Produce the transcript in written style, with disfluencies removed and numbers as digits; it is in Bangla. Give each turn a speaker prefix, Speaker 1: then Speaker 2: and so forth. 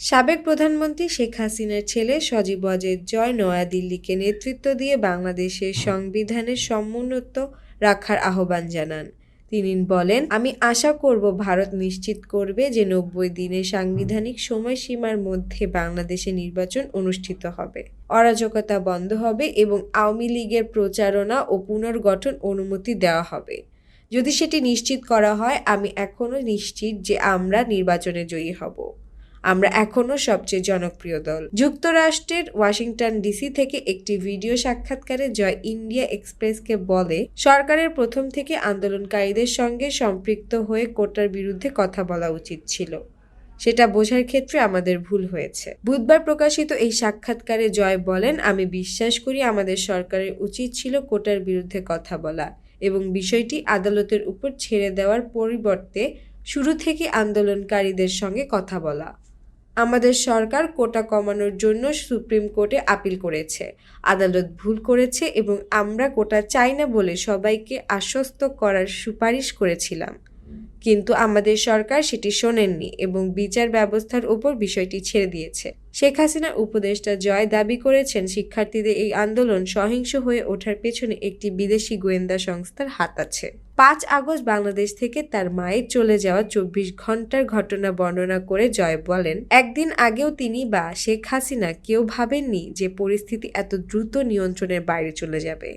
Speaker 1: সাবেক প্রধানমন্ত্রী শেখ হাসিনার ছেলে সজীব ওয়াজেদ জয় নয়াদিল্লিকে নেতৃত্ব দিয়ে বাংলাদেশের সংবিধানের সমুন্নত রাখার আহ্বান জানান। তিনি বলেন, আমি আশা করব ভারত নিশ্চিত করবে যে ৯০ দিনের সাংবিধানিক সময়সীমার মধ্যে বাংলাদেশে নির্বাচন অনুষ্ঠিত হবে, অরাজকতা বন্ধ হবে এবং আওয়ামী লীগের প্রচারণা ও পুনর্গঠন অনুমতি দেওয়া হবে। যদি সেটি নিশ্চিত করা হয়, আমি এখনও নিশ্চিত যে আমরা নির্বাচনে জয়ী হব। আমরা এখনও সবচেয়ে জনপ্রিয় দল। যুক্তরাষ্ট্রের ওয়াশিংটন ডিসি থেকে একটি ভিডিও সাক্ষাৎকারে জয় ইন্ডিয়া এক্সপ্রেসকে বলে, সরকারের প্রথম থেকে আন্দোলনকারীদের সঙ্গে সম্পৃক্ত হয়ে কোটার বিরুদ্ধে কথা বলা উচিত ছিল। সেটা বোঝার ক্ষেত্রে আমাদের ভুল হয়েছে। বুধবার প্রকাশিত এই সাক্ষাৎকারে জয় বলেন, আমি বিশ্বাস করি আমাদের সরকারের উচিত ছিল কোটার বিরুদ্ধে কথা বলা এবং বিষয়টি আদালতের উপর ছেড়ে দেওয়ার পরিবর্তে শুরু থেকে আন্দোলনকারীদের সঙ্গে কথা বলা। আমাদের সরকার কোটা কমানোর জন্য সুপ্রিম কোর্টে আপিল করেছে। আদালত ভুল করেছে এবং আমরা কোটা চাই না বলে সবাইকে আশ্বস্ত করার সুপারিশ করেছিলাম। কিন্তু আমাদের সরকার সেটি শোনেননি এবং বিচার ব্যবস্থার উপর বিষয়টি ছেড়ে দিয়েছে। শেখ হাসিনার উপদেষ্টা জয় দাবি করেছেন, শিক্ষার্থীদের এই আন্দোলন সহিংস হয়ে ওঠার পেছনে একটি বিদেশি গোয়েন্দা সংস্থার হাত আছে। ৫ আগস্ট বাংলাদেশ থেকে তার মায়ের চলে যাওয়া ২৪ ঘন্টার ঘটনা বর্ণনা করে জয় বলেন, একদিন আগেও তিনি বা শেখ হাসিনা কেউ ভাবেননি যে পরিস্থিতি এত দ্রুত নিয়ন্ত্রণের বাইরে চলে যাবে।